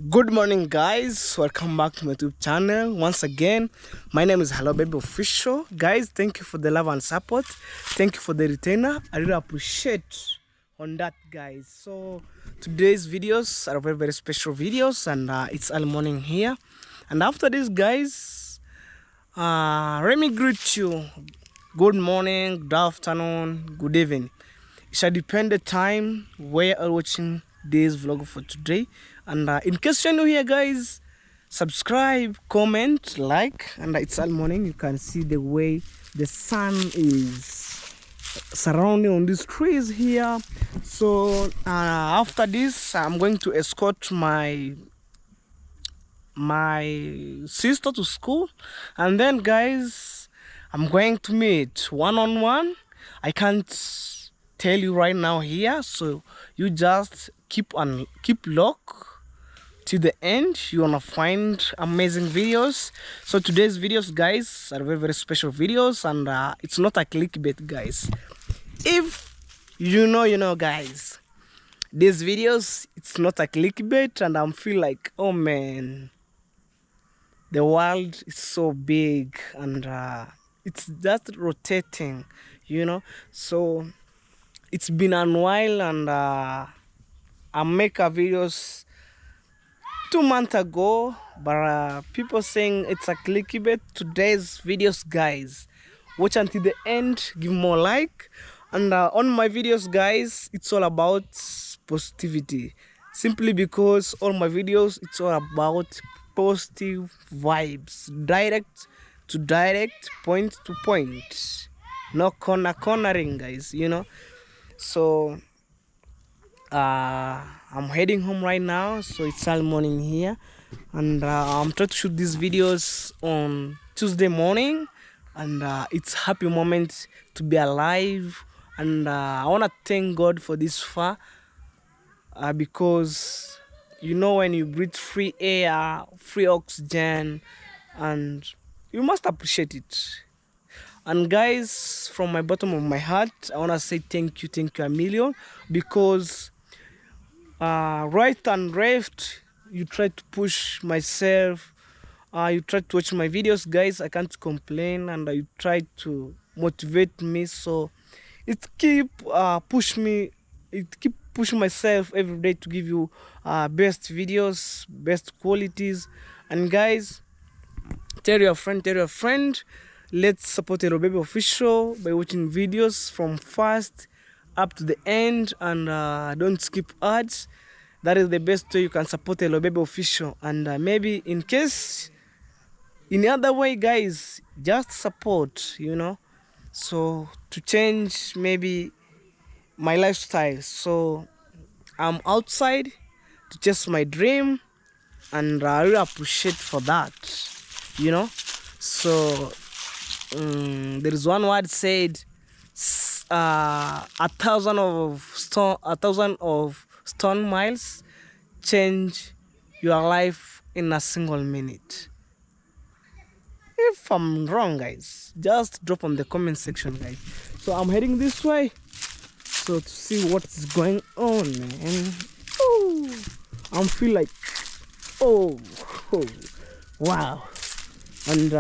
Good morning, guys. Welcome back to my YouTube channel once again. My name is Hello Baby Official. Guys, thank you for the love and support. Thank you for the retainer. I really appreciate on that, guys. So today's videos are very special videos, and it's early morning here. And after this, guys, let me greet you. Good morning, good afternoon, good evening. It shall depend the time where you're watching this vlog for today. And in case you're new here, guys, subscribe, comment, like. And it's all morning. You can see the way the sun is surrounding on these trees here. So after this, I'm going to escort my sister to school, and then, guys, I'm going to meet one-on-one. I can't tell you right now here, so you just keep lock to the end. You wanna find amazing videos. So today's videos, guys, are very special videos, and it's not a clickbait, guys. If you know, guys, these videos, it's not a clickbait, and I'm feel like, oh man, the world is so big, and it's just rotating, so it's been a while, and I make a videos 2 months ago, but people saying it's a clickbait. Today's videos, guys, watch until the end, give more like, and on my videos, guys, it's all about positivity, simply because all my videos, it's all about positive vibes, direct to direct, point to point, no cornering, guys, so I'm heading home right now. So it's all morning here, and I'm trying to shoot these videos on Tuesday morning, and it's happy moment to be alive, and I want to thank God for this far, because when you breathe free air, free oxygen, and you must appreciate it. And guys, from my bottom of my heart, I want to say thank you a million, because right and left, you try to push myself, you try to watch my videos, guys. I can't complain, and you try to motivate me, so it keep pushing myself every day to give you best videos, best qualities. And guys, tell your friend, let's support Hello Baby Official by watching videos from first up to the end, and don't skip ads. That is the best way you can support Hello Baby Official. And maybe in case in other way, guys, just support, so to change maybe my lifestyle. So I'm outside to chase my dream, and I really appreciate for that, so there is one word said, a thousand of stone miles change your life in a single minute. If I'm wrong, guys, just drop on the comment section, guys. So I'm heading this way, so to see what's going on, man. Ooh, I'm feel like, oh wow. And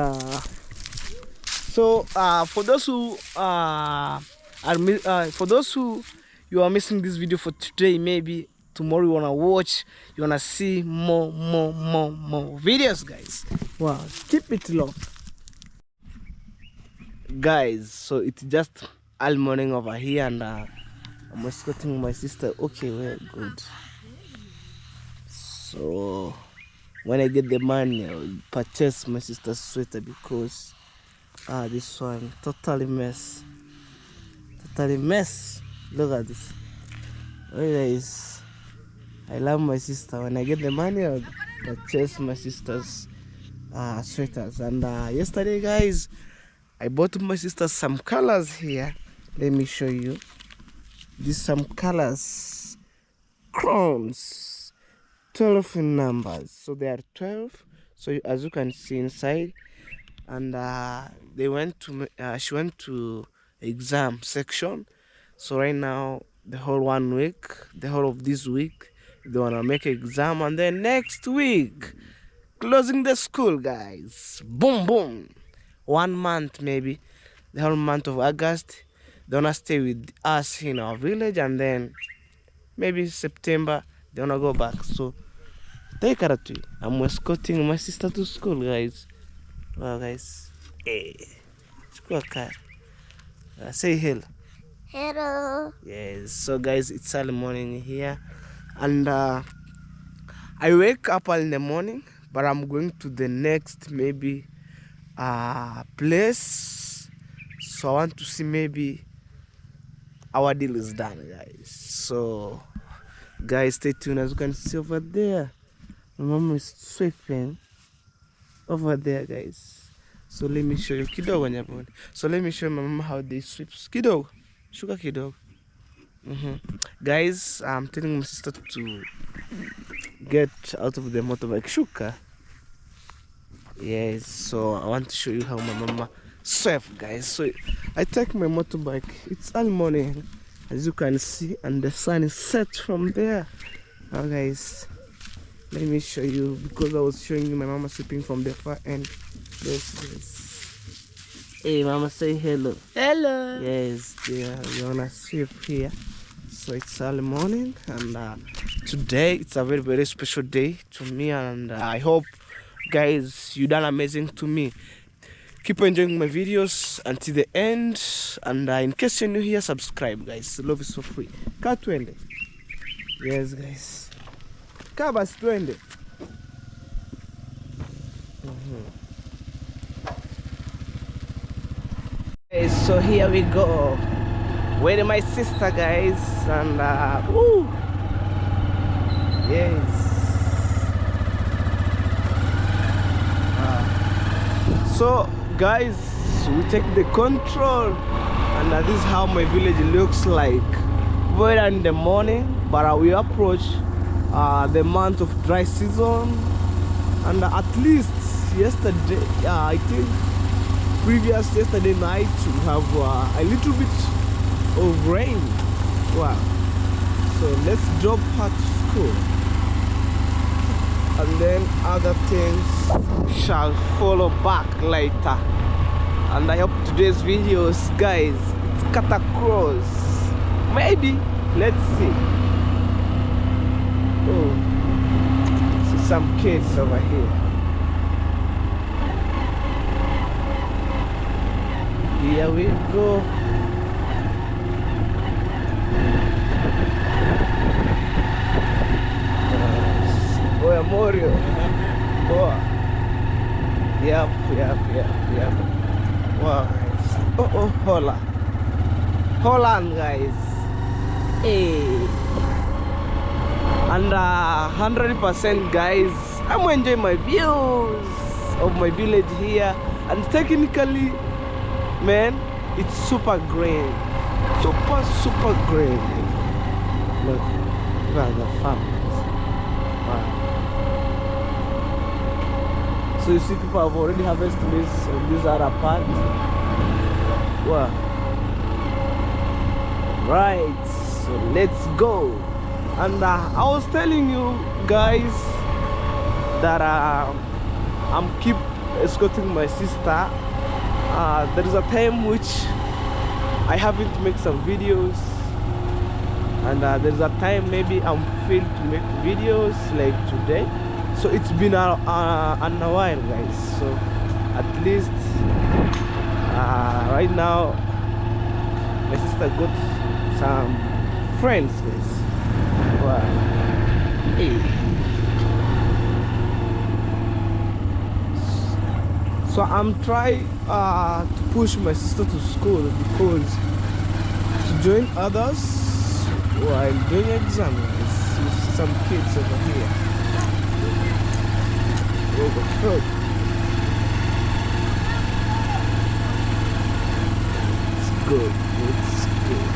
so for those who you are missing this video for today, maybe tomorrow you wanna watch, you wanna see more videos, guys. Wow, keep it low, guys. So it's just all morning over here, and I'm escorting my sister. Okay, well, good. So when I get the money, I'll purchase my sister's sweater, because this one totally mess. Look at this. Anyways, I love my sister. When I get the money, I'll purchase my sister's sweaters. And yesterday, guys, I bought my sister some colors here. Let me show you. These some colors, crowns, 12 in numbers. So they are 12. So as you can see inside, and she went to exam section. So right now, the whole of this week, They wanna make exam, and then next week closing the school, guys. Boom, boom. 1 month maybe, the whole month of August. They wanna stay with us in our village, and then maybe September they wanna go back. So take care of it. I'm escorting my sister to school, guys. Wow, guys. Hey, school car. Say hello. Hello. Yes. So, guys, it's early morning here, and I wake up early in the morning, but I'm going to the next maybe place. So I want to see maybe our deal is done, guys. So, guys, stay tuned. As you can see over there, my mom is sweeping over there, guys. So let me show you kidogo nyaboni. So let me show my mama how they sweep kidogo. Shuka kidogo. Guys, I'm telling my sister to get out of the motorbike. Shuka. Yes, so I want to show you how my mama sweep, guys. So I take my motorbike. It's early morning, as you can see, and the sun is set from there. Now, guys, let me show you, because I was showing you my mama sweeping from the far end. Yes. Hey, mama, say hello. Hello. Yes, yeah, we're gonna sweep here. So it's early morning, and today it's a very, very special day to me, and I hope, guys, you done amazing to me. Keep enjoying my videos until the end, and in case you're new here, subscribe, guys. Love is for free. Kaa twende. Yes, guys. Kaa basi twende. Okay, so here we go with my sister, guys, and woo, yes. So, guys, we take the control, and this is how my village looks like. Very in the morning, but we approach the month of dry season, and at least yesterday, I think yesterday night, we have a little bit of rain. Wow. So let's drop her to school, and then other things shall follow back later. And I hope today's videos, guys, it's cut across. Maybe, let's see. Oh, see some kids over here. Here we go. Boy, Morio. Boy. Yep. Wow, guys. Oh, Holland, guys. Hey. And 100%, guys, I'm enjoying my views of my village here. And technically, man, it's super green. Super green. Look at the farmers. Wow. So you see, people have already harvested this on this other part. Wow. Right, so let's go. And I was telling you guys that I'm keep escorting my sister. There is a time which I haven't made some videos, and there's a time maybe I'm free to make videos like today. So it's been a while, guys. So at least right now my sister got some friends, guys. Wow. Hey. So I'm trying to push my sister to school, because to join others while doing exams, you see some kids over here. Good. It's good.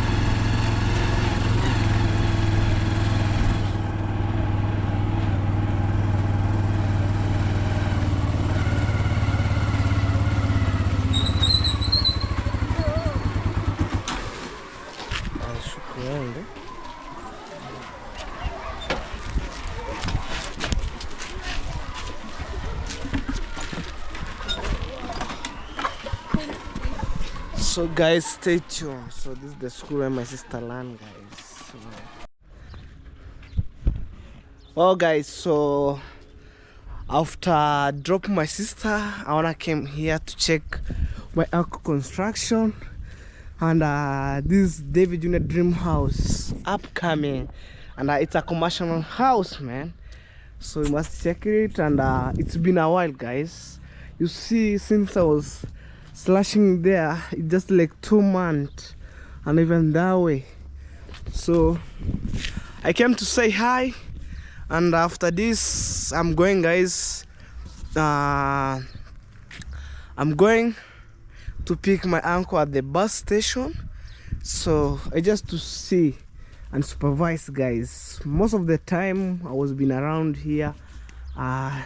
So guys, stay tuned. So this is the school where my sister learned, guys. Well guys, so after dropping my sister, I wanna came here to check my uncle construction, and this David Junior Dream House upcoming, and it's a commercial house, man. So you must check it, and it's been a while, guys. You see, since I was slashing there, it's just like 2 months, and even that way. So I came to say hi. And after this, I'm going, guys. I'm going to pick my uncle at the bus station. So I just to see and supervise, guys. Most of the time, I was been around here,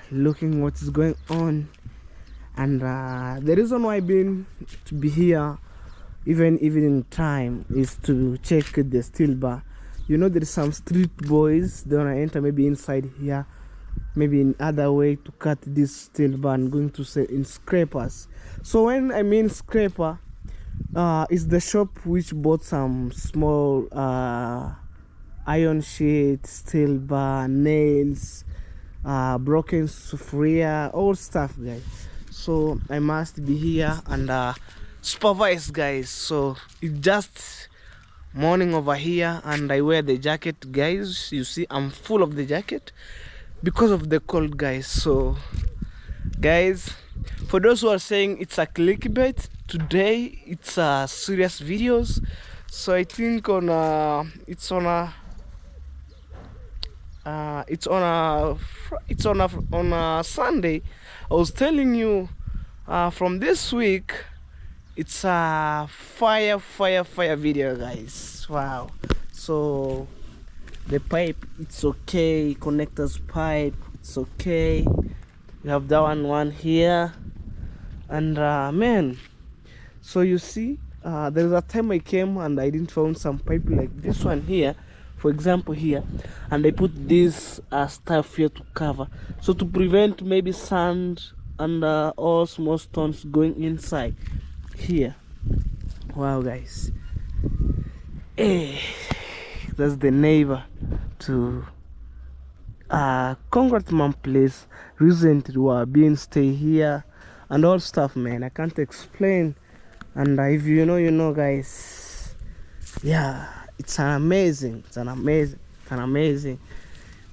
looking what is going on. And the reason why I've been to be here, even evening time, is to check the steel bar. You know, there's some street boys, they wanna enter maybe inside here, maybe in other way to cut this steel bar and going to say in scrapers. So when I mean scraper, it's the shop which bought some small iron sheet, steel bar, nails, broken sufuria, all stuff, guys. So I must be here and supervise, guys. So it's just morning over here, and I wear the jacket, guys. You see, I'm full of the jacket because of the cold, guys. So guys, for those who are saying it's a clickbait, today it's a serious videos. So I think on it's on a Sunday. I was telling you from this week, it's a fire video, guys. Wow. So the pipe, it's okay. Connectors pipe, it's okay. We have that one here, and man, so you see, there's a time I came and I didn't found some pipe like this one here, for example here, and I put this stuff here to cover, so to prevent maybe sand and all small stones going inside here. Wow, guys. Hey, that's the neighbor to Congrats man place. Recently we are being stay here and all stuff, man. I can't explain, and if you know, you know, guys. Yeah, it's amazing,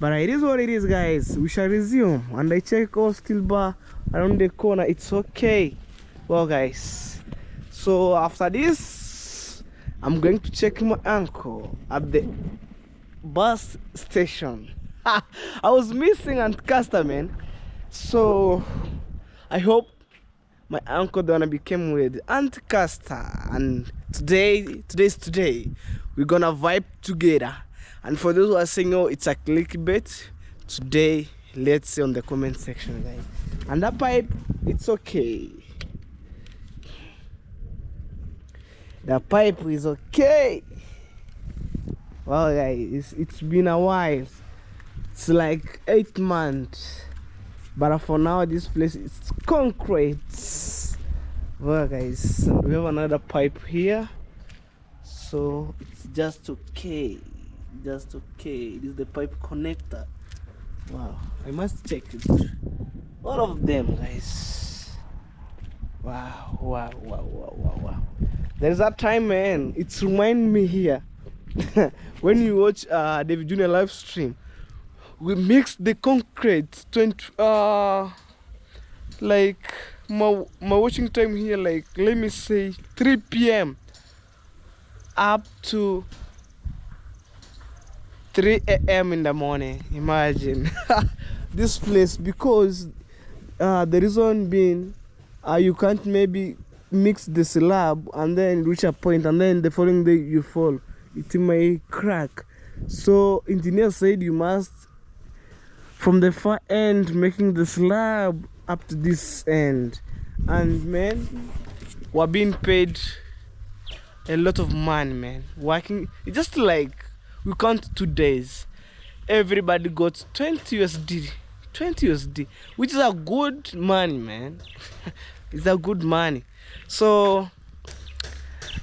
but it is what it is, guys. We shall resume, and I check all steel bar around the corner. It's okay. Well, guys, so after this, I'm going to check my uncle at the bus station. I was missing Aunt Castor, man. So I hope my uncle gonna become with Aunt Castor, and today's today. We're gonna vibe together. And for those who are saying, oh, it's a clickbait, today, let's see on the comment section, guys. And that pipe, it's okay. The pipe is okay. Well, guys, it's been a while. It's like 8 months, but for now this place is concrete. Well, guys, we have another pipe here, so it's just okay. This is the pipe connector. Wow, I must check it. All of them, guys. Wow. There's that time, man, it's remind me here when you watch David Junior live stream, we mix the concrete 20 like my watching time here, like let me say 3 p.m. up to 3 a.m. in the morning. Imagine this place, because the reason being you can't maybe mix the slab and then reach a point and then the following day you fall, it may crack. So engineer said you must from the far end making the slab up to this end, and man, we're being paid a lot of money, man. Working, it's just like we count 2 days, everybody got 20 USD, which is a good money, man. It's a good money. So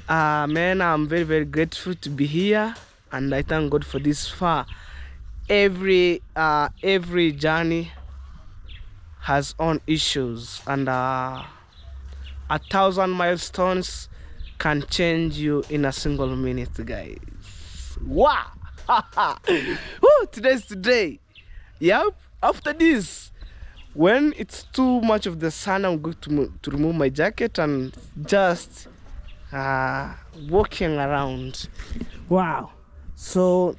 Man, I'm very, very grateful to be here, and I thank God for this far. Every journey has own issues, and 1,000 milestones can change you in a single minute, guys. Wow! Woo, today's today. Yep. After this, when it's too much of the sun, I'm going to remove my jacket and just walking around. Wow. So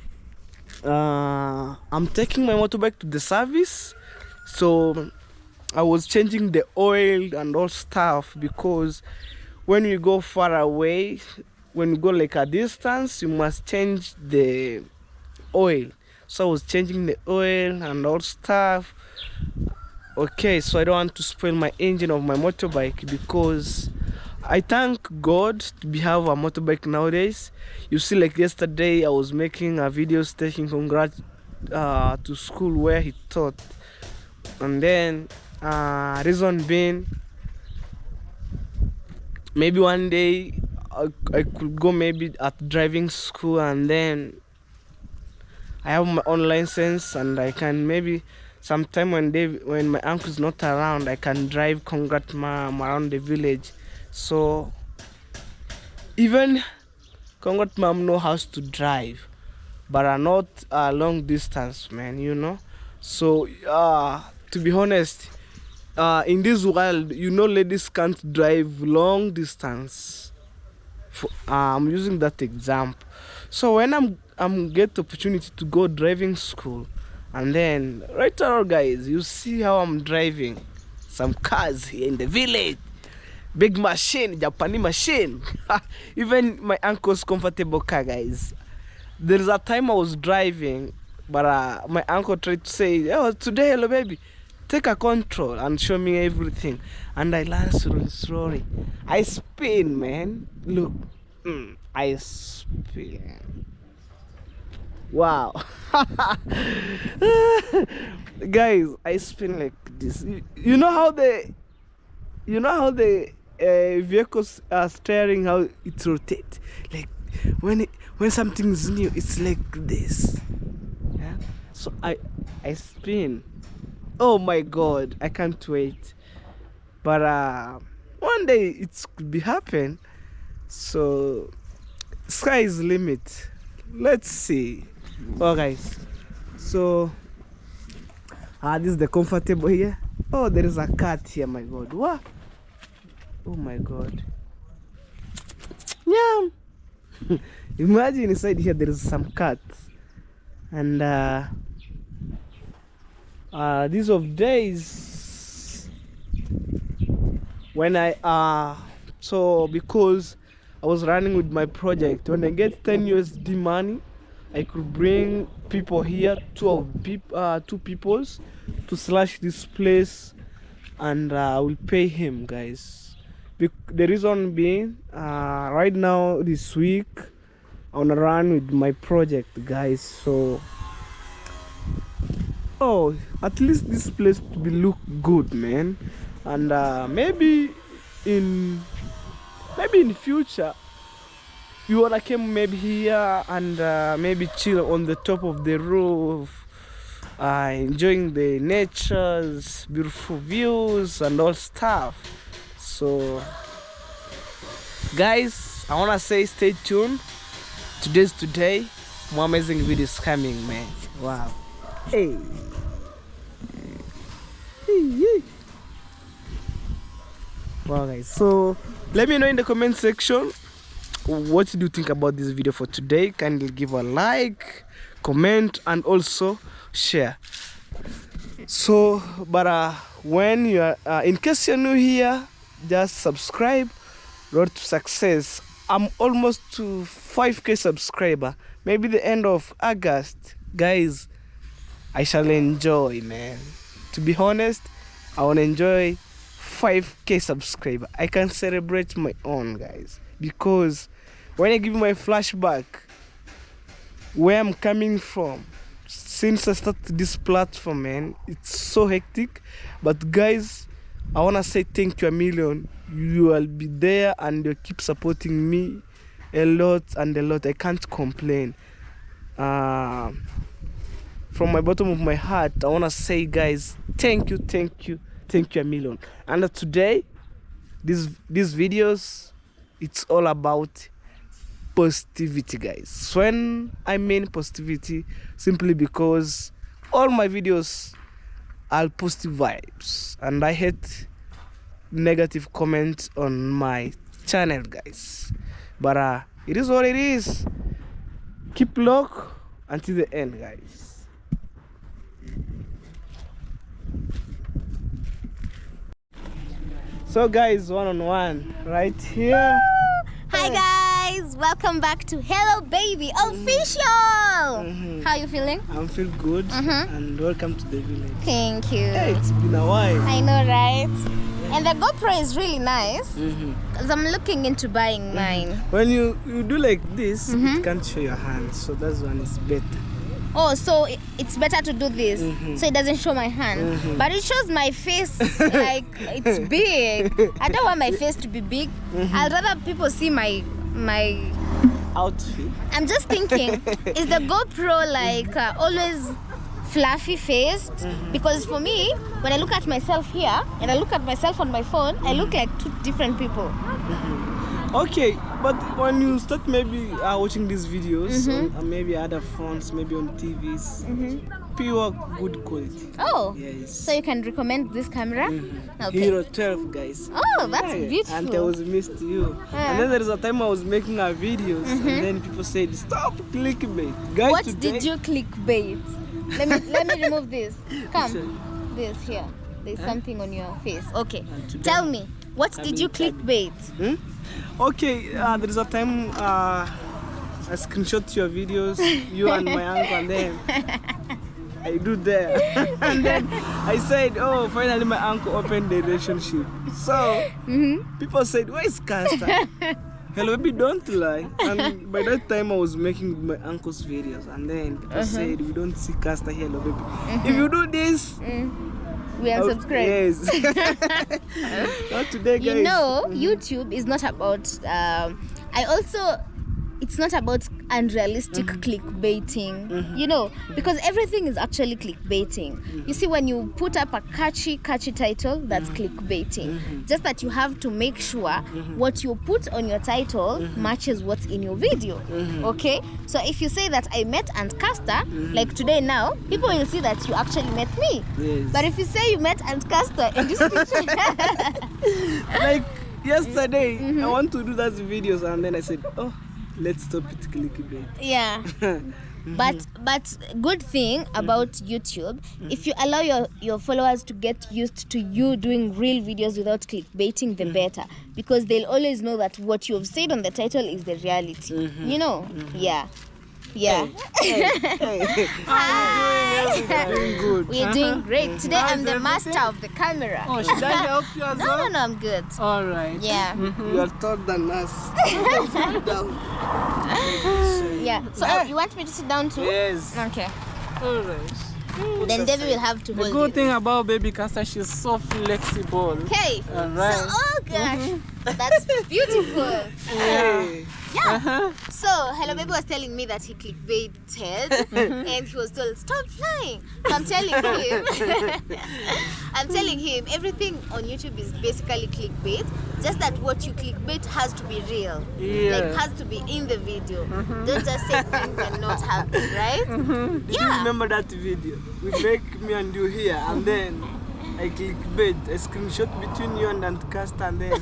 I'm taking my motorbike to the service. So I was changing the oil and all stuff, because when you go far away, when you go like a distance, you must change the oil. So I was changing the oil and all stuff. Okay, so I don't want to spoil my engine of my motorbike, because I thank God to have a motorbike nowadays. You see, like yesterday I was making a video taking congrats to school where he taught, and then reason being, maybe one day I could go maybe at driving school, and then I have my own license, and I can maybe sometime when my uncle is not around, I can drive congrat mom around the village. So even congrat mom know how to drive, but are not long distance, man, you know. So to be honest, in this world, you know, ladies can't drive long distance. I'm using that example. So when I'm get the opportunity to go driving school, and then right now, guys, you see how I'm driving some cars here in the village, big machine, Japanese machine. Even my uncle's comfortable car, guys. There is a time I was driving, but my uncle tried to say, "Oh, today, hello baby, take a control and show me everything." And I learned slowly. I spin, man. Look, I spin. Wow. Guys, I spin like this. You know how the vehicles are steering, how it rotates. Like when something is new, it's like this. Yeah. So I spin. Oh my God, I can't wait. But one day it could be happen. So sky is limit. Let's see. Oh guys, so this is the comfortable here. Oh, there is a cat here. My God, what? Oh my God. Yeah. Imagine inside here there is some cats, and these of days when so because I was running with my project, when I get 10 USD money, I could bring people here, two peoples, to slash this place, and I will pay him, guys. The reason being, right now this week I wanna run with my project, guys. So at least this place to be look good, man. And maybe in future you wanna come maybe here and maybe chill on the top of the roof, enjoying the nature's beautiful views and all stuff. So guys, I wanna say stay tuned. Today's today. More amazing videos coming, man. Wow. Hey. Hey. Wow, guys. So let me know in the comment section, what do you think about this video for today? Kindly give a like, comment, and also share. So but when you are in case you're new here, just subscribe. Road to success. I'm almost to 5k subscriber. Maybe the end of August, guys, I shall enjoy, man. To be honest, I want to enjoy 5k subscriber. I can celebrate my own, guys, because when I give you my flashback where I'm coming from, since I started this platform, man, it's so hectic. But guys, I want to say thank you a million. You will be there and you keep supporting me a lot and a lot. I can't complain. From my bottom of my heart, I want to say, guys, thank you a million. And today, these videos, it's all about positivity, guys. When I mean positivity, simply because all my videos are positive vibes, and I hate negative comments on my channel, guys. But it is what it is. Keep lock until the end, guys. So guys, one-on-one right here. Hi guys, welcome back to Hello Baby Official. How are you feeling? I'm feel good and welcome to the village. Thank you. Hey, it's been a while. I know, right? And the GoPro is really nice because I'm looking into buying mine. When you do like this, it can't show your hands, so that's one is better. Oh, so it's better to do this so it doesn't show my hand, but it shows my face like it's big. I don't want my face to be big. I'd rather people see my outfit. I'm just thinking, is the GoPro like always fluffy faced? Because for me, when I look at myself here and I look at myself on my phone, I look like two different people. Okay, but when you start maybe watching these videos on maybe other phones, maybe on TVs, pure good quality. Oh, yes. So you can recommend this camera? Okay. Hero 12, guys. Oh, that's beautiful. And I was missed you. And then there is a time I was making our videos, and then people said, stop clickbait. Guys, what today, did you clickbait? Let me remove this. Come, this here. There's something on your face. Okay, tell me, what did you clickbait? Okay, there is a time I screenshot your videos, you and my uncle, and then I do there. And then I said, oh, finally my uncle opened the relationship. So people said, where is Caster? Hello baby, don't lie. And by that time I was making my uncle's videos, and then people said, we don't see Caster here, hello baby. If you do this, we unsubscribe. Yes. Not today, guys. You know, YouTube is not about it's not about unrealistic clickbaiting, you know, because everything is actually clickbaiting. You see, when you put up a catchy title, that's clickbaiting. Just that you have to make sure what you put on your title matches what's in your video. Okay? So if you say that I met Aunt Caster, like today now, people will see that you actually met me. Yes. But if you say you met Aunt Caster in this picture, like yesterday, I want to do that videos, and then I said, oh, let's stop it clickbait. yeah. But good thing about YouTube, if you allow your followers to get used to you doing real videos without clickbaiting, the better, because they'll always know that what you've said on the title is the reality. You know? Yeah. Hi. Doing good. We're doing great. Today I'm the master of the camera. Oh, should I help you as well? No, I'm good. All right. Yeah. You are taller than us. Yeah. So you want me to sit down too? Yes. Okay. All right. Then Debbie will have to The hold good you. thing about baby Caster, she's so flexible. Okay. Alright. So, oh gosh, that's beautiful. Hey. Yeah. So, Hello Baby was telling me that he clickbaited and he was told, stop flying. So I'm telling him, everything on YouTube is basically clickbait. Just that what you clickbait has to be real. Yeah. Like, has to be in the video. Don't just say things that not happen, right? Do you Yeah. remember that video? We make me and you here, and then I clickbait a screenshot between you and Aunt Caster, and then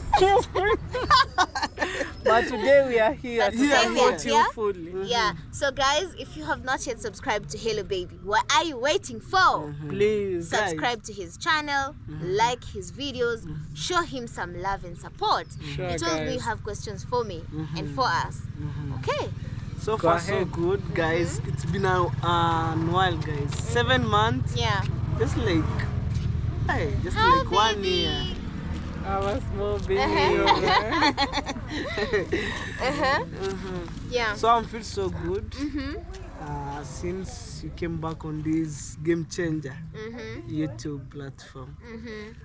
But today we are here to Yeah, support you yeah. fully. Yeah. So guys, if you have not yet subscribed to Hello Baby, what are you waiting for? Please, guys. Subscribe to his channel, like his videos, show him some love and support. Sure, He told me you guys. have questions for me and for us. Okay. so Go far so ahead. good, guys. It's been a while, guys. 7 months, Yeah. just like, hey, just Hi, like 1 baby. year. Our small baby. Yeah. So I feel so good since you came back on this game changer. YouTube platform.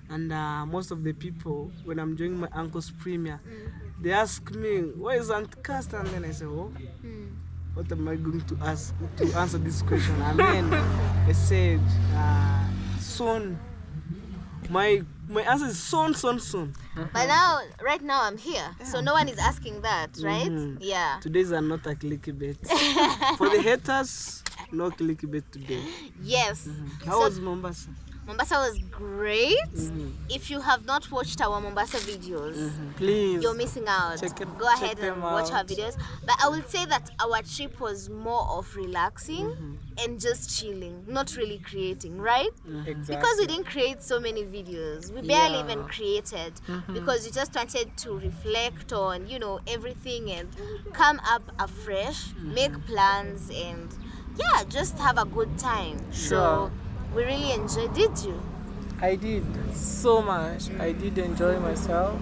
And most of the people, when I'm doing my uncle's premiere, they ask me, where is Aunt Cast? And then I say, oh, what am I going to ask to answer this question? And then I said, soon. My answer is soon. But now, right now, I'm here, so no one is asking that, right? Yeah. Today's are not a clickbait. For the haters, no clickbait today. Yes. How was Mombasa? Mombasa was great. If you have not watched our Mombasa videos, Please. you're missing out. Go ahead and watch our videos. But I would say that our trip was more of relaxing and just chilling, not really creating, right? Exactly. Because we didn't create so many videos. We barely even created because we just wanted to reflect on, you know, everything and come up afresh, make plans and just have a good time. So we really enjoyed. Did you? I did so much. I did enjoy myself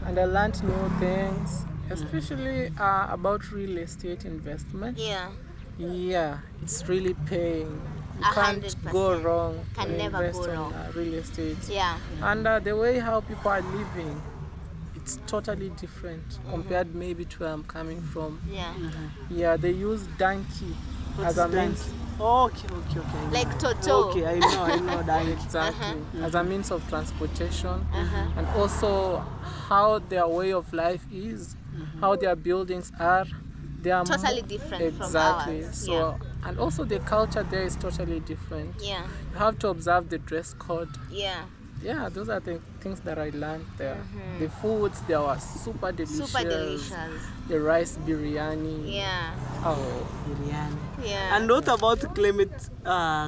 and I learned new things, especially about real estate investment. Yeah, it's really paying. You can't 100%. go wrong. Can when you never invest go on, wrong. Real estate. Yeah. And the way how people are living, it's totally different compared maybe to where I'm coming from. Yeah. Yeah, they use donkey as a means. Okay. Like Toto. Okay, I know that. Exactly. As a means of transportation, and also how their way of life is, how their buildings are. They are Totally different from exactly. ours. So and also the culture there is totally different. Yeah. You have to observe the dress code. Yeah. Yeah, those are the things that I learned there. The foods there were super delicious. Super delicious. The rice biryani. Yeah. Oh, Biryani. Yeah. And what about climate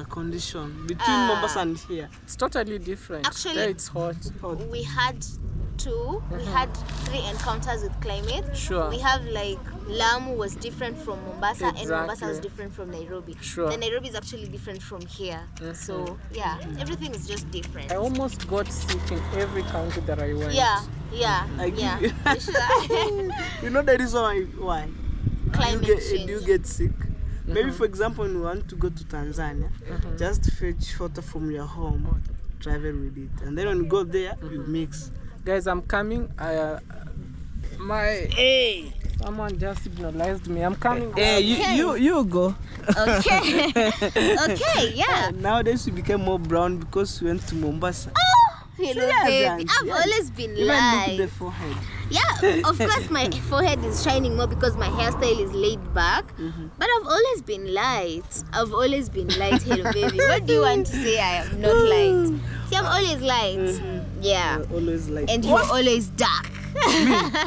condition between Mombasa and here? it's totally different. Actually- there it's hot. We had two. We had 3 encounters with climate. Sure. We have like Lamu was different from Mombasa and Mombasa was Exactly. different from Nairobi. Sure. The Nairobi is actually different from here. So yeah, everything is just different. I almost got sick in every country that I went. Yeah. I give Yeah. you- We should- You know the reason why? Climate Do change. you get sick? Maybe for example, when you want to go to Tanzania, just fetch photo from your home, travel with it, and then when you go there, you mix. Guys, I'm coming. Someone just signalized me. I'm coming. Hey, you go. Okay. Okay. Yeah. Nowadays we became more brown because we went to Mombasa. Hello, Yes, baby. and- I've yes. always been Even look at the light. forehead. Yeah, of course my forehead is shining more because my hairstyle is laid back. But I've always been light. I've always been light, hello baby. What do you want to say I am not light? See, I'm always light. Yeah. Always like. And you're always dark.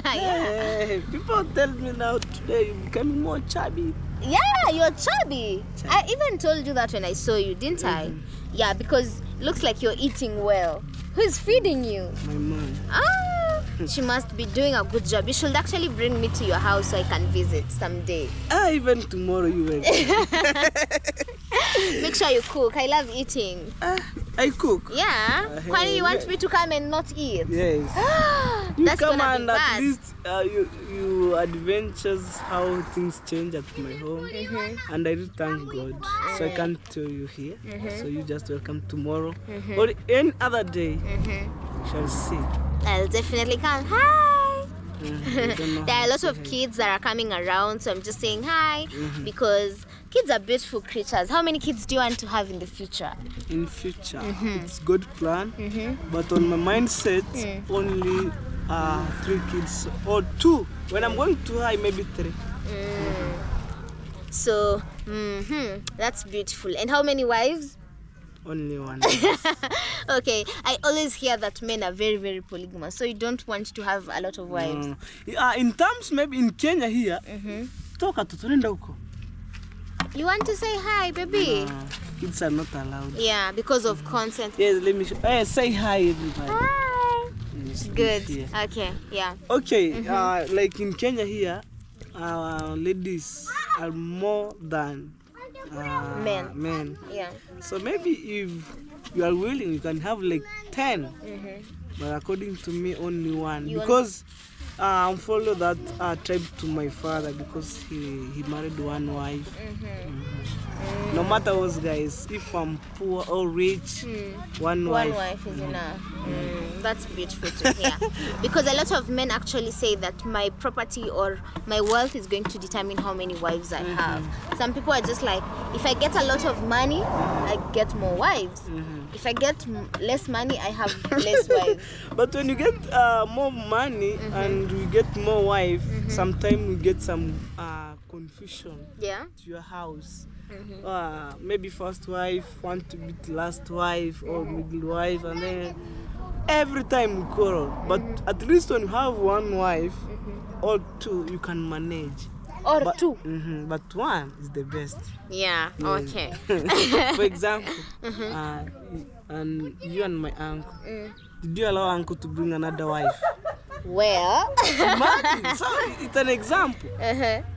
Hey, people tell me now today you're becoming more chubby. Yeah, you're chubby. I even told you that when I saw you, didn't I? Yeah, because it looks like you're eating well. Who's feeding you? My mom. She must be doing a good job. You should actually bring me to your house so I can visit someday. Even tomorrow you will. Make sure you cook. I love eating. I cook. Yeah. Kwani you want me to come and not eat? Yes. You That's come gonna be and at bad. least you adventures how things change at my home, and I do thank God. So I can't tell you here. So you just welcome tomorrow or any other day. Shall see. I'll definitely come. Hi. I don't know There are how a lot to of say kids that are coming around, so I'm just saying hi because kids are beautiful creatures. How many kids do you want to have in the future? in future. It's good plan, but on my mindset only 3 kids or 2. When I'm going to high, maybe 3. So, that's beautiful. And how many wives? Only 1. Okay, I always hear that men are very, very polygamous, so you don't want to have a lot of wives. In terms maybe in Kenya here, toka tunaenda huko. You want to say hi, baby? Kids are not allowed. Yeah, because of consent. Yes, let me show. Hey, say hi everybody. Hi. Yes, Good. here. Okay, yeah. Okay, like in Kenya here, ladies are more than men. Yeah. So maybe if you are willing, you can have like 10. But according to me, only 1 You because follow that tribe to my father because he married one wife. No matter what, guys, if I'm poor or rich, one wife is enough. That's beautiful to hear. Because a lot of men actually say that my property or my wealth is going to determine how many wives I have. Some people are just like, if I get a lot of money, I get more wives. If I get less money, I have less wives. But when you get more money and you get more wife, sometimes you get some confusion Yeah. to your house. Maybe first wife want to be the last wife or middle wife, and then every time you quarrel. But at least when you have one wife or two, you can manage. Or But, two. but one is the best. Yeah. Okay. For example, and you and my uncle, did you allow uncle to bring another wife? Well. Imagine, so it's an example.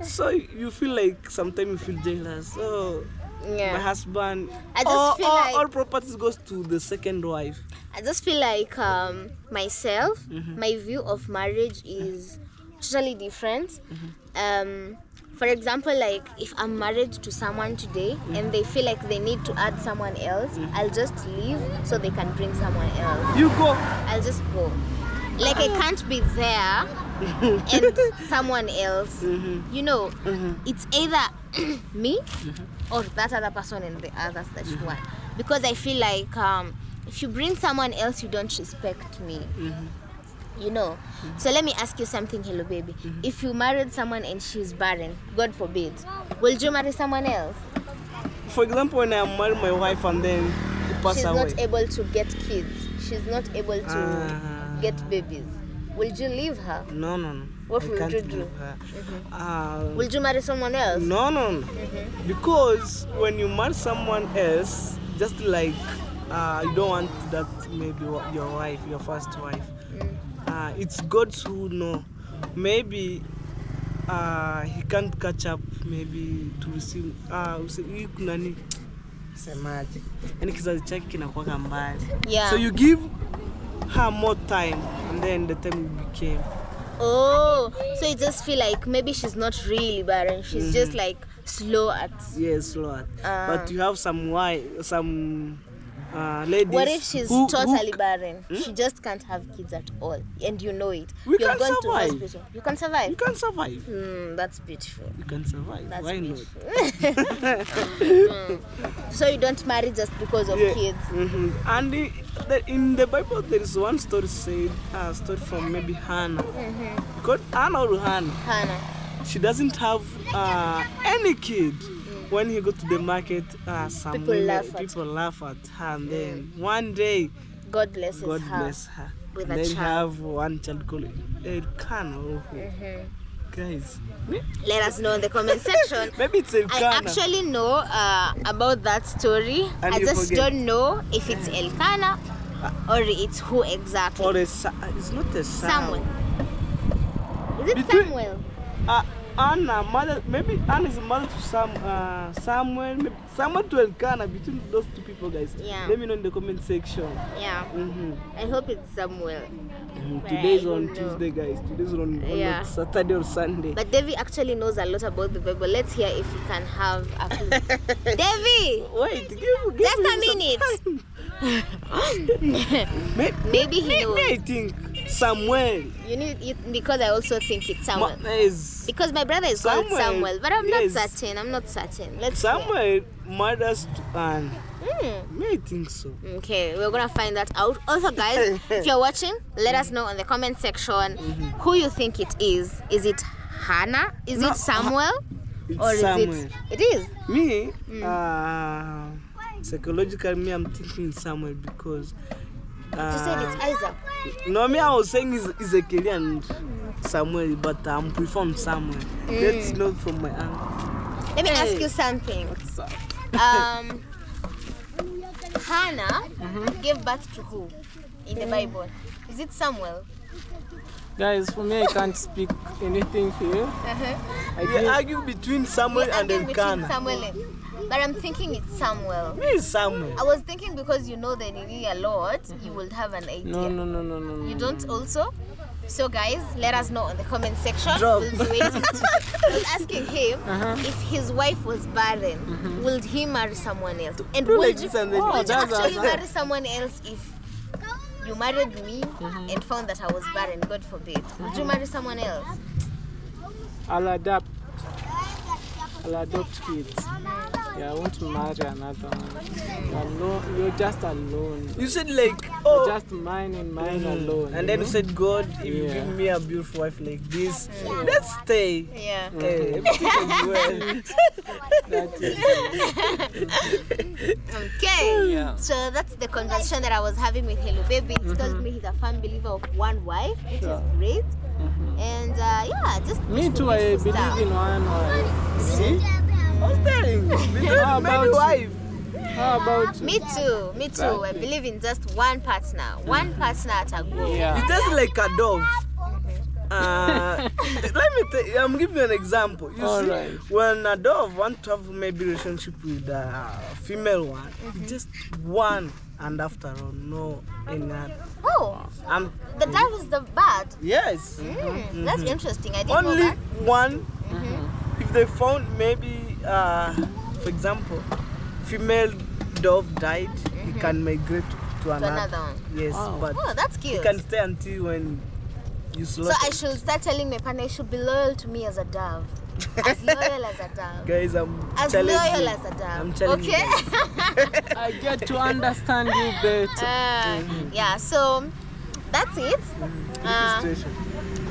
So you feel like sometimes you feel jealous. So Yeah. my husband, I just feel like- all properties goes to the second wife. I just feel like myself, my view of marriage is totally different. For example, like if I'm married to someone today and they feel like they need to add someone else, I'll just leave so they can bring someone else. You go. I'll just go. Like I can't be there and someone else. You know, it's either me or that other person and the others that you want. Because I feel like if you bring someone else, you don't respect me. You know. So let me ask you something, hello baby. If you married someone and she's barren, God forbid, will you marry someone else? For example, when I marry my wife and then he pass She's away. not able to get kids. She's not able to get babies. Will you leave her? No. What I will can't you do? leave her. Will you marry someone else? No. Because when you marry someone else, just like you don't want that maybe your wife, your first wife. It's God who know. Maybe he can't catch up. Maybe to receive. Hii kunani semaje? Yani kizazi chake kinakuwa mbali. Yeah. So you give her more time, and then the time became. Oh, so you just feel like maybe she's not really barren. She's just like slow at. Yes, Lord. But you have some ladies. What if she's who totally barren? She just can't have kids at all, and you know it. We You've can gone survive. to hospital. You can survive. You can survive. That's beautiful. You can survive. That's Why beautiful. not? So you don't marry just because of kids. And in the Bible, there is one story said, story from maybe Hannah. Because Hannah or Hannah, Hannah. she doesn't have any kid. When he go to the market, some People women- laugh at people laugh at her, and then one day, God blesses God her. bless her. with And a then you child. have one child called Elkanah. Guys, Let us know in the comment section. maybe it's I Elkanah. actually know about that story. And I you just forget. don't know if it's Elkanah or it's who exactly. Or it's not a Samuel. Is it Between- Samuel? Anna, mother, maybe Anna is mother to Samuel, maybe Samuel to Elkanah, between those two people, guys. Yeah. Let me know in the comment section. Yeah. I hope it's Samuel. Today's I on don't know. Tuesday, guys. Today's on Yeah. Saturday or Sunday. But Devi actually knows a lot about the Bible. Let's hear if we can have a clue. Devi! Wait, give Just me a some minute. time. Maybe he knows. I think Samuel. Because I also think it's Samuel. Because my brother is called Samuel, Samuel, but I'm yes. not certain. Let's hear. Samuel mothers to Anne. I think so. Okay, we're gonna find that out. Also, guys, if you're watching, let us know in the comment section who you think it is. Is it Hannah? Is No, it Samuel? It's Or Samuel. is it? It is. Me, psychologically, me, I'm thinking Samuel because. You said it's Isaac. No, me, I was saying Ezekiel and Samuel, but I'm preferring Samuel. Let's know from my uncle. Let me ask you something. What's up? Hannah gave birth to who in the Bible? Is it Samuel? Guys, for me, I can't speak anything here. We argue between Samuel We're and arguing between Elkanah. Samuel but I'm thinking it's Samuel. Me is Samuel. I was thinking because you know the Nini a lot, you would have an idea. No. You don't also? So guys, let us know in the comment section. Drop. We'll be waiting. I was asking him if his wife was barren, would he marry someone else? And Do would like you, this and then would you that's actually awesome. marry someone else if you married me and found that I was barren? God forbid. Would you marry someone else? I'll adapt. I'll adopt kids. Yeah, I want to marry another one. You're alone. You're just alone. You said like, You're oh, just mine and mine alone. and then you said, God, if you Yeah. give me a beautiful wife like this, let's stay. Yeah. Hey, everything is well. That is Okay. Yeah. So that's the conversation that I was having with Hello Baby. He told me he's a firm believer of one wife, which is great. And yeah, just Me too, I beautiful believe stuff. in one wife. See? I was telling you. We How don't many about you? wife. How about you? Me too, me too. I believe in just one partner at a go. Yeah. It's just like a dove. Let me tell you, I'm giving you an example. You see, Alright. when a dove wants to have maybe relationship with a female one, it's just one, and after all, no any other. Oh, Um, the dove is the bird. yes, That's interesting. I didn't know only that. one. If they found maybe, for example, female dove died, it can migrate to To another. another one. Yes, Wow. but Oh, that's it cute. can stay until when you So slaughter. I should start telling my partner he should be loyal to me as a dove. As loyal as a dove. Guys, I'm As challenging. loyal as a dove. I'm challenging Okay? guys. I get to understand you better. Yeah, so that's it. Situation.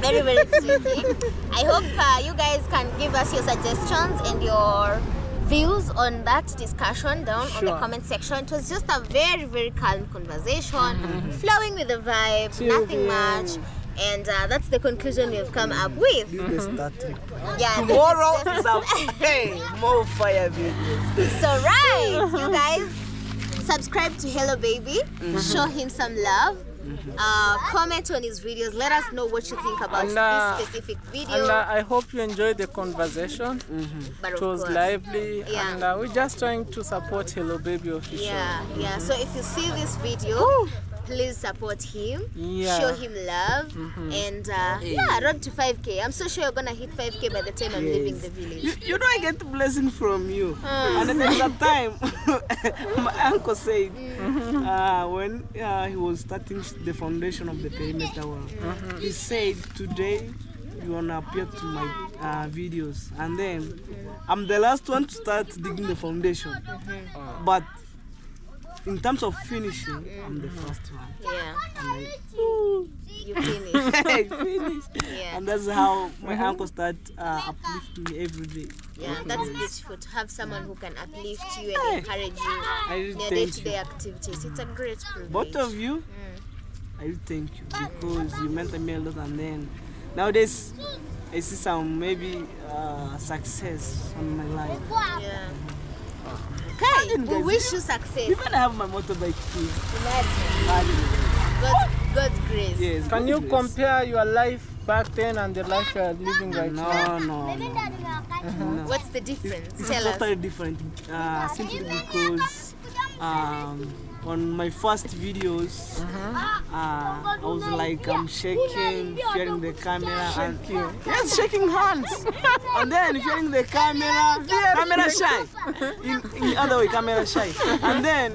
Very, very intriguing. I hope you guys can give us your suggestions and your views on that discussion down on the Sure. comment section. It was just a very, very calm conversation, flowing with the vibe, Chill, nothing yeah. much. And that's the conclusion we've come up with. This is the start trip. Yeah, Tomorrow this is a hey, more fire videos. So right, you guys, subscribe to Hello Baby, show him some love, comment on his videos, let us know what you think about And, this specific video. And I hope you enjoyed the conversation. But It of was course, lively, Yeah. and we're just trying to support Hello Baby official. yeah. So if you see this video, please support him, Yeah. show him love, and yeah, road to 5K. I'm so sure you're gonna hit 5K by the time I'm leaving the village. You know I get blessing from you. And then there's a time my uncle said when he was starting the foundation of the perimeter wall, he said today you wanna appear to my videos, and then I'm the last one to start digging the foundation. But in terms of finishing, I'm the first one. Yeah, I'm like, you finished. hey, finish. Yeah. And that's how my uncle started uplifting me every day. Yeah, that's beautiful to have someone who can uplift you and Hey. encourage you I in really your thank day-to-day you. activities. It's a great privilege. Both of you, I really thank you because you mentored me a lot, and then nowadays I see some maybe success on my life. Yeah. Okay, we guys. wish you success. Even I have my motorbike here. Imagine. God's grace. Yes. Can you goodness. compare your life back then and the life you are living right now? No. What's the difference? It's Tell us. totally different. Simply because on my first videos, I was like I'm shaking, fearing the camera, and yes, shaking hands, and then fearing the camera shy. In other way, camera shy, and then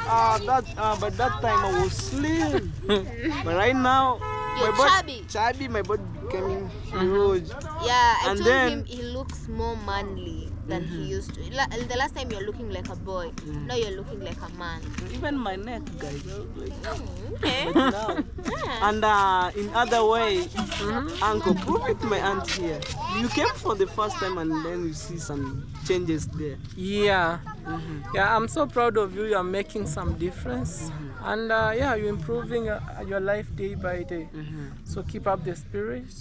but that time I was slim, but right now You're body chubby. my body becoming huge. Yeah, I And told then- him he looks more manly than he used to. The last time you're looking like a boy, now you're looking like a man. Even my neck, guys. I was like, Okay. but now. And in other way, uncle, prove it to my aunt here. You came for the first time and then you see some changes there. Yeah. Yeah, I'm so proud of you. You're making some difference. And yeah, you're improving your life day by day. So keep up the spirit.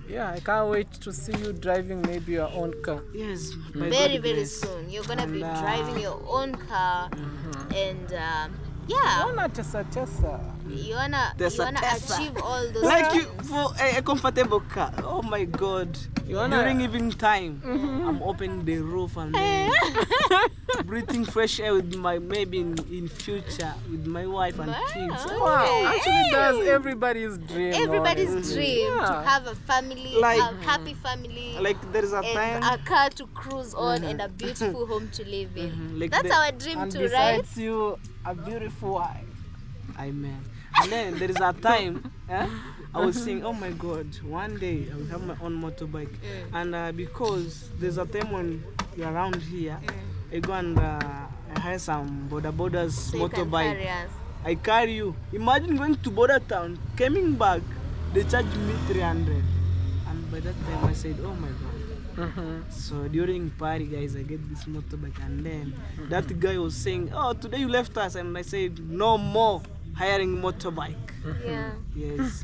Yeah, I can't wait to see you driving maybe your own car. Yes. Very, very soon. You're going to be driving your own car. And yeah, Wanna tesa. you wanna Tessa. achieve all those Like things. you for a comfortable car. Oh my God. You wanna- During evening time, I'm opening the roof and then breathing fresh air with my, maybe in future with my wife and kids. Wow, actually that's everybody's dream. Everybody's honestly. dream to Yeah. have a family, Like- a happy family, Like there is a and time. a car to cruise on, and a beautiful home to live in. Like That's the- our dream And too, right? besides you, a beautiful wife. Amen. And then there is a time I was saying, oh my God, one day I will have my own motorbike. And because there's a time when you're around here, I go and I hire some borders So you can motorbike. carry us. I carry you. Imagine going to border town, coming back, they charge me 300. And by that time I said, oh my God. So during party, guys, I get this motorbike, and then that guy was saying, oh, today you left us, and I said, no more hiring motorbike. Yeah, Yes.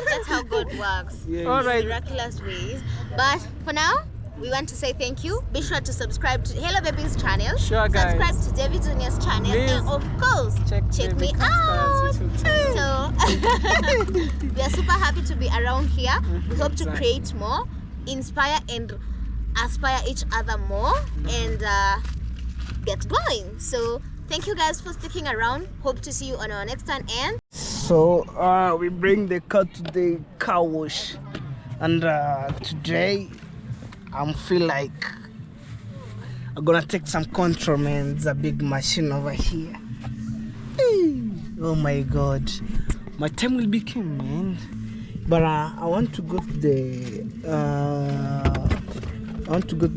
that's how God works. Yes. All right. Miraculous ways. But for now, we want to say thank you. Be sure to subscribe to Hello Baby's channel. Sure, guys. Subscribe to David Junior's channel. Please And of course, check Baby me out. Capstars YouTube channel. So we are super happy to be around here. We hope to Exactly. create more, inspire and aspire each other more, and get going. So thank you guys for sticking around. Hope to see you on our next one. And So we bring the car to the car wash, and today I feel like I'm gonna take some control, man. It's a big machine over here. Oh my God, my time will be came, man. But I want to go to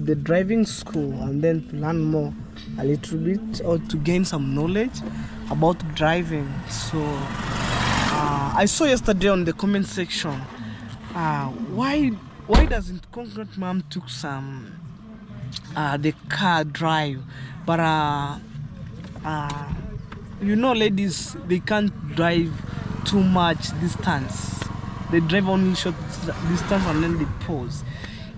the driving school and then to learn more a little bit, or to gain some knowledge about driving. So I saw yesterday on the comment section, why doesn't Concrete Mom took some the car drive, but you know, ladies, they can't drive too much distance. They drive only short distance and then they pause.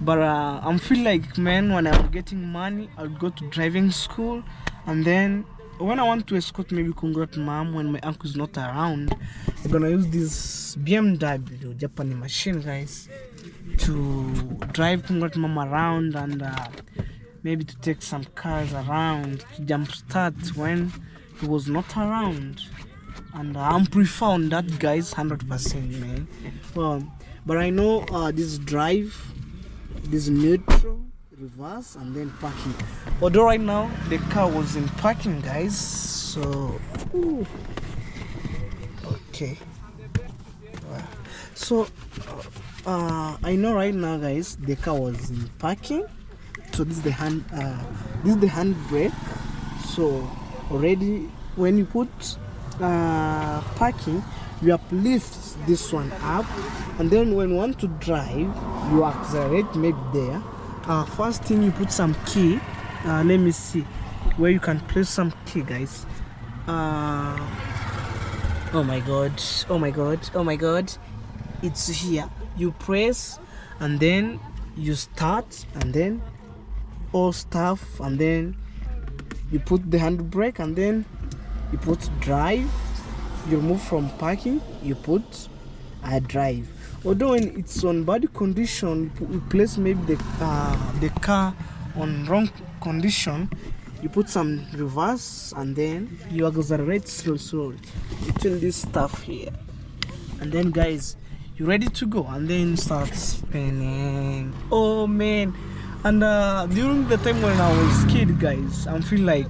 But I feel like, man, when I'm getting money, I'll go to driving school, and then when I want to escort maybe Congrats Mom when my uncle is not around, I'm gonna use this BMW Japanese machine, guys, to drive Congrats Mom around, and maybe to take some cars around to jumpstart when he was not around. And I'm prefer on that, guys, 100%, man. Well, but I know this drive, this neutral, reverse, and then parking. Although right now the car was in parking, guys. So okay. So I know right now, guys, the car was in parking. So this is the handbrake. So already when you put parking, you uplift this one up, and then when you want to drive, you accelerate maybe there. First thing, you put some key. Let me see where you can place some key, guys. Oh my god, oh my god, oh my god, it's here. You press and then you start, and then all stuff, and then you put the handbrake, and then you put drive. You remove from parking, you put drive. Although when it's on bad condition, you place maybe the car on wrong condition, you put some reverse, and then you accelerate slowly between this stuff here, and then, guys, you ready to go, and then start spinning. Oh man. And during the time when I was kid, guys, I feel like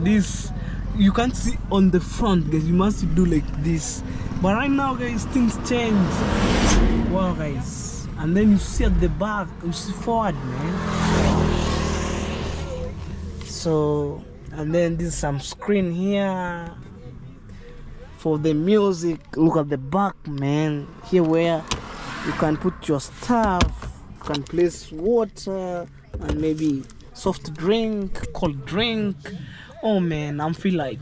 this, you can't see on the front, guys, you must do like this. But right now, guys, things change. Wow, guys. And then you see at the back, you see forward, man. So, and then this is some screen here for the music. Look at the back, man. Here where you can put your stuff, you can place water and maybe soft drink, cold drink. Oh man, I feel like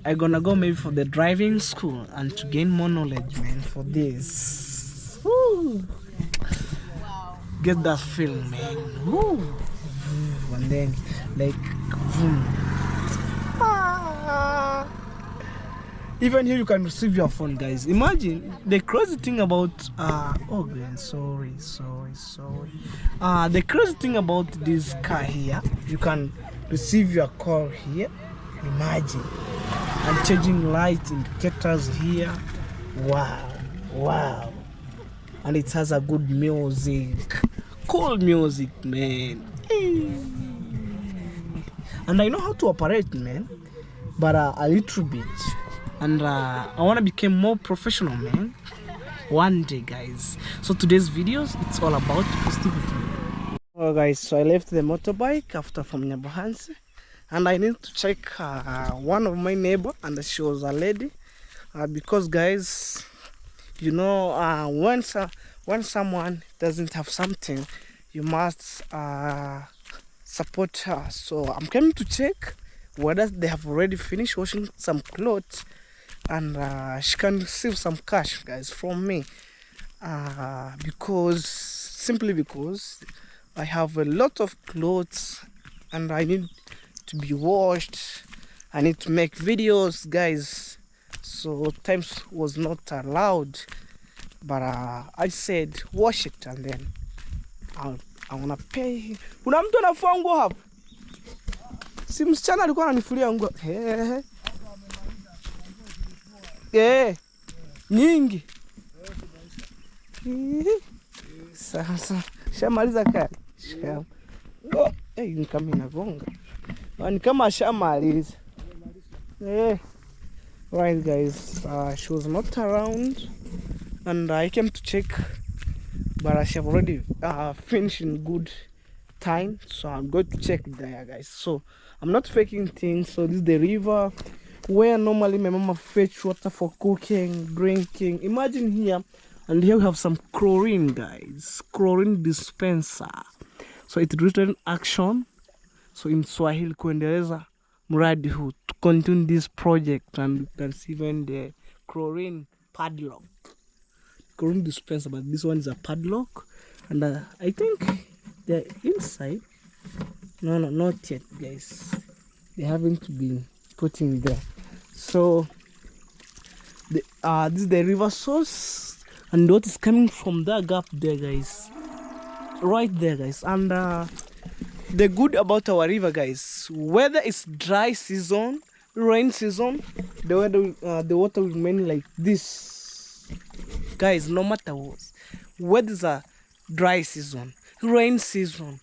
I gonna go maybe for the driving school and to gain more knowledge, man, for this. Woo. wow. Get that feeling, man. Woo. And then like boom. Even here you can receive your phone, guys. Imagine the crazy thing about oh guys, sorry. The crazy thing about this car here, you can receive your call here. Imagine. And changing light indicators here. Wow. And it has a good music. Cool music, man. And I know how to operate, man. But a little bit. And I want to become more professional, man, one day, guys. So today's videos, it's all about positivity. Oh guys, so I left the motorbike after from Nyabohansi, and I need to check one of my neighbor, and she was a lady, because guys, you know, when someone doesn't have something, you must support her. So I'm coming to check whether they have already finished washing some clothes, and she can receive some cash, guys, from me, simply because I have a lot of clothes and I need to be washed. I need to make videos, guys, so times was not allowed, but I said wash it and then I wanna pay. Kuna mtu anafua nguo hapo? Si msichana alikuwa ananifulia nguo. Nyingi. Sasa shamaliza kazi. Ni kama inagonga. Ni kama shamaliza. Right guys, she was not around and I came to check, but she have already finished in good time, so I'm going to check there, guys. So I'm not faking things. So this is the river where normally my mama fetch water for cooking, drinking. Imagine here, and here we have some chlorine, guys, chlorine dispenser. So it's written action, so in Swahili kuendeleza mradi huu, to continue this project, and you can see even the chlorine padlock, chlorine dispenser, but this one is a padlock, and I think the inside, no, not yet, guys, they haven't been putting there. So this is the river source, and what is coming from that gap there, guys, right there, guys. And the good about our river, guys, whether it's dry season, rain season, the water will remain like this, guys. No matter what, whether it's a dry season, rain season,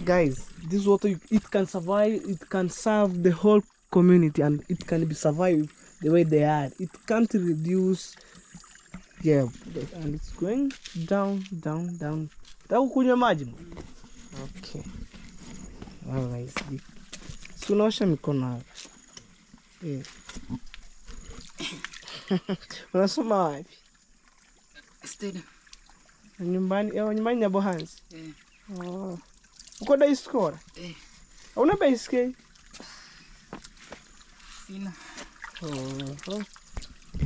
guys, this water, it can survive, it can serve the whole community, and it can be survived the way they are. It can't reduce, yeah, and it's going down. Takunywa maji. Okay, well guys, tunaosha mikono hapa. Unasoma wapi? Study. Nyumbani Nyabohansi. Oh. Uko da iskora? Una baiskeli? Sina.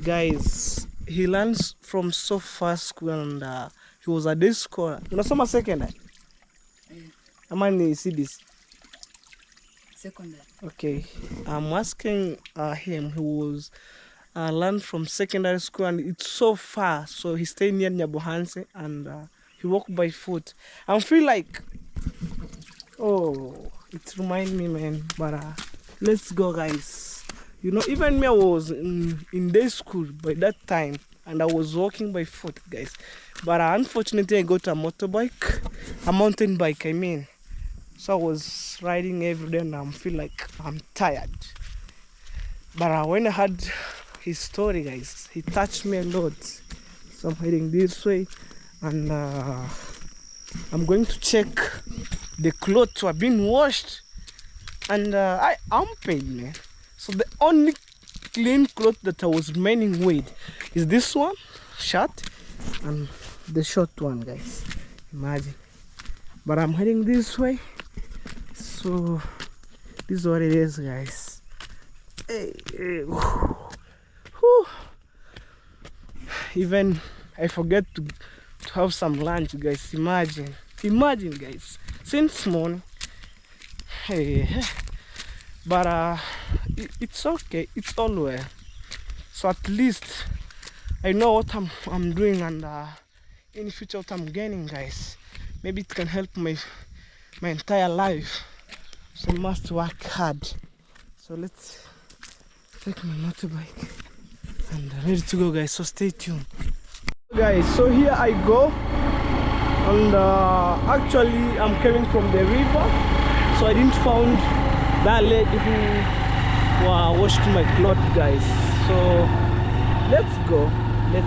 Guys, he learns from so fast school, and he was a day scholar. Unasoma secondary? Ama ni CDC? Secondary. Okay, I'm asking him. He was learned from secondary school, and it's so far, so he stayed near Nyabohansi, and he walked by foot. I feel like, oh, it reminds me, man. But let's go, guys. You know, even me, I was in day school by that time, and I was walking by foot, guys. But unfortunately, I got a motorbike, a mountain bike, I mean. So I was riding every day, and I feel like I'm tired. But when I heard his story, guys, he touched me a lot. So I'm heading this way, and I'm going to check the clothes have been washed, and I'm paid, man. So the only clean cloth that I was remaining with is this one, shirt, and the short one, guys. Imagine. But I'm heading this way. So this is what it is, guys. Even I forget to have some lunch, guys. Imagine, guys, since morning. But it's okay, it's all well. so at least I know what I'm doing, and in future what I'm gaining, guys. Maybe it can help my entire life. So I must work hard. So let's take my motorbike and ready to go, guys. So stay tuned, guys. So here I go, and actually I'm coming from the river, so I didn't found that lady who washed my clothes, guys. So let's go. Oh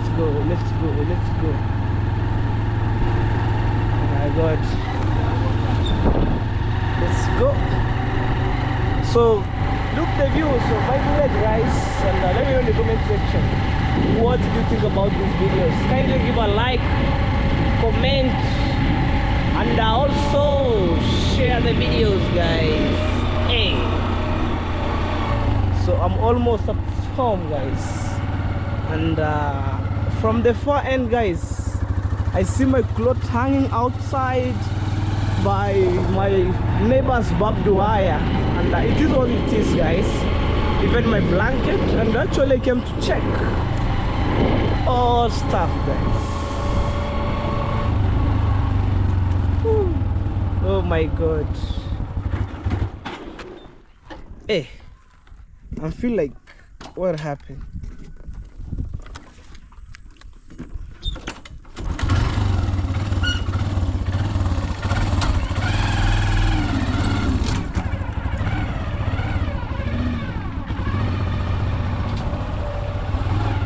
my god, let's go. So look the views of my village, guys, and let me know in the comment section what do you think about these videos. Kindly give a like, comment, and also share the videos, guys. Hey, so I'm almost at home, guys, and from the far end, guys, I see my clothes hanging outside by my neighbor's barbed wire, and it is what it is, guys. Even my blanket, and actually I came to check all stuff, guys. Whew. Oh my god. Hey, I feel like what happened.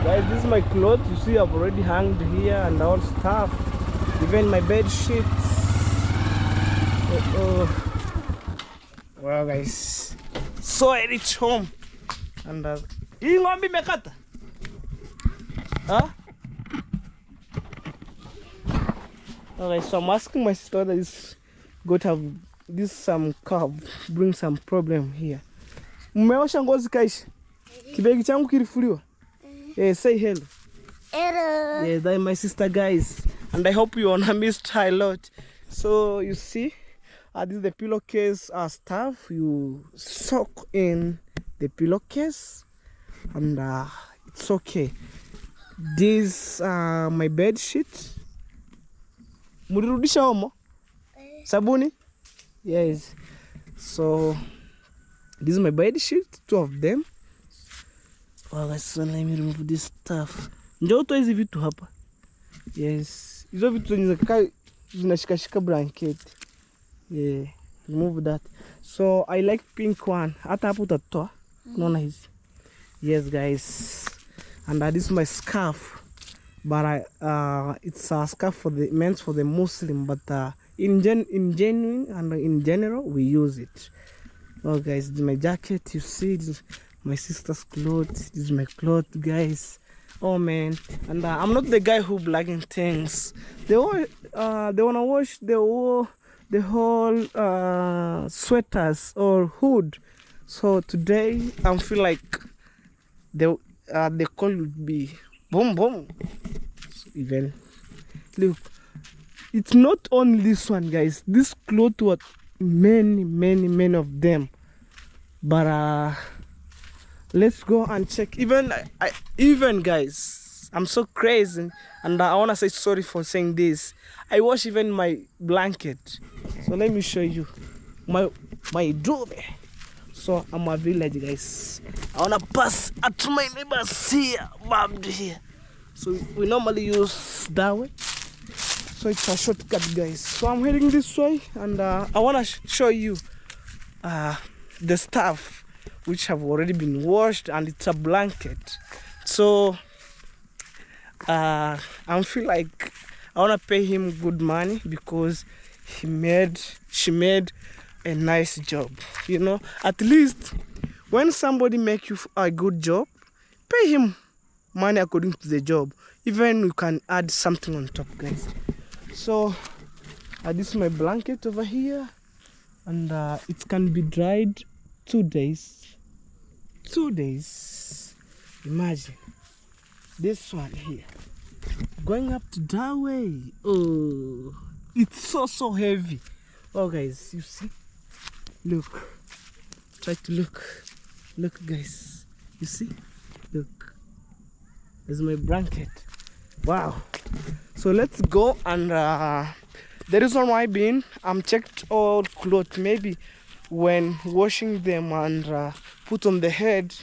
Guys, this is my clothes. You see, I've already hung here and all stuff. Even my bed sheets. Well, guys, so I reach home, and you want me mekata? Huh? Okay, so I'm asking my sister that this goat have this some curve bring some problem here. Mmeosha ngozi kaisha? Kibegi changu kilifuliwa? Say hello. Hello. Yeah, that is my sister, guys, and I hope you wanna missed her a lot. So you see, this is the pillowcase stuff. You soak in the pillowcase, and it's okay. This my bed sheet. Murirudisha homo? Sabuni? Yes. So this is my bed sheet, 2 of them. Oh, guys, so let me remove this stuff. Njoo toa hizi vitu hapa. Yes. Hizo vitu zenye zinashikashika blanket. Yeah. Remove that. So I like pink one. Hata hapo utatoa. Unaona hizi. Yes, guys. And this is my scarf. But it's a scarf meant for the Muslim, but in genuine and in general we use it. Oh, guys, this is my jacket. You see, this is my sister's clothes. This is my clothes, guys. Oh man, and I'm not the guy who blacking things. They wanna wash the whole sweaters or hood. So today I feel like the call would be boom boom. So even look, it's not only this one, guys. This cloth was many of them, but let's go and check. Even guys, I'm so crazy, and I wanna say sorry for saying this. I wash even my blanket. So let me show you my duvet. So I'm a village, guys. I wanna pass at my neighbors here, barbed here. So we normally use that way. So it's a shortcut, guys. So I'm heading this way, and I wanna show you the stuff which have already been washed, and it's a blanket. So I feel like I wanna pay him good money because she made a nice job. You know, at least when somebody make you a good job, pay him money according to the job. Even you can add something on top, guys. So this is my blanket over here, and it can be dried 2 days. 2 days. Imagine this one here going up to that way. Oh, it's so heavy. Oh, guys, you see, look, try to look, guys, you see, look, This is my blanket. Wow. So let's go. And the reason why being I'm checked all clothes, maybe when washing them and put on the head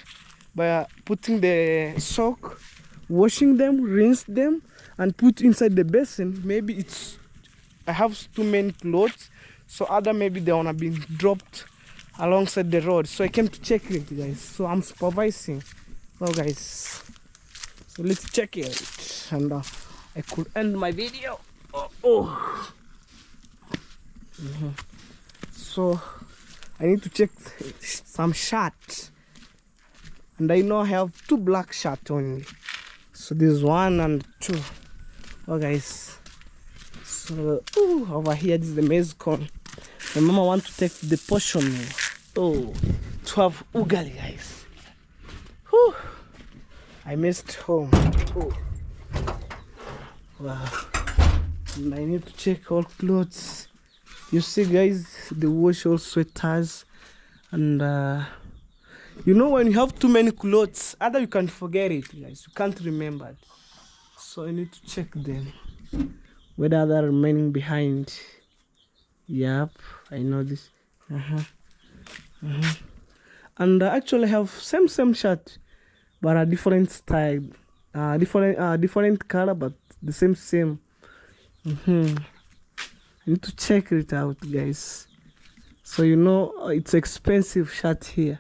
by putting the sock, washing them, rinse them, and put inside the basin. Maybe it's I have too many clothes, so other maybe they wanna be dropped alongside the road. So I came to check it, guys. So I'm supervising. Well, guys, so let's check it, and I could end my video. So I need to check some shirts, and I know I have 2 black shirts only. So this 1 and 2. Oh, guys. So over here, this is the maize corn. My mama want to take the portion to have ugali, guys. Whew. I missed home. Wow. And I need to check all clothes. You see, guys, they wash all sweaters, and you know, when you have too many clothes, either you can forget it, guys. You can't remember it. So I need to check them, whether they're remaining behind. Yep, I know this. And I actually have same shirt, but a different style, different color, but the same. I need to check it out, guys. So you know, it's expensive shirt here.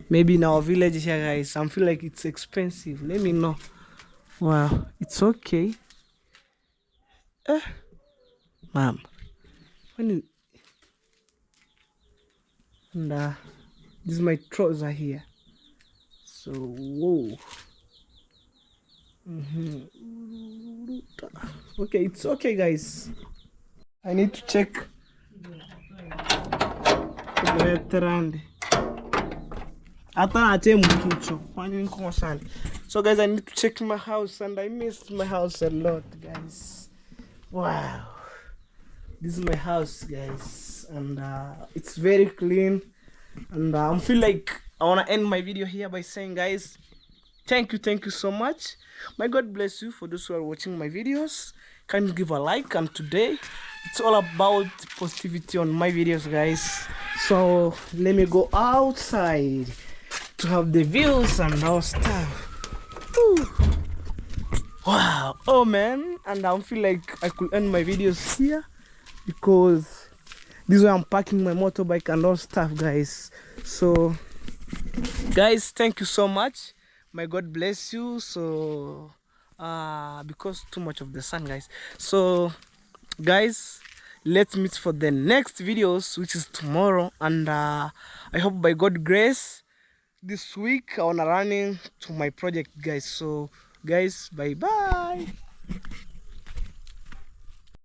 Maybe in our village here, guys, I feel like it's expensive. Let me know. Wow, it's okay. Mom, when you and this is my trouser here. So whoa. Okay, it's okay, guys. I need to check. So guys, I need to check my house, and I missed my house a lot, guys. Wow, this is my house, guys, and it's very clean. And I feel like I want to end my video here by saying, guys, thank you so much. My God bless you. For those who are watching my videos, can you give a like? And today it's all about positivity on my videos, guys. So let me go outside to have the views and all stuff. Woo. Wow, oh man, and I feel like I could end my videos here because this is where I'm parking my motorbike and all stuff, guys. So guys, thank you so much. My God bless you. So because too much of the sun, guys. So guys, let's meet for the next videos, which is tomorrow. And I hope by God grace this week I wanna running to my project, guys. So guys, bye bye.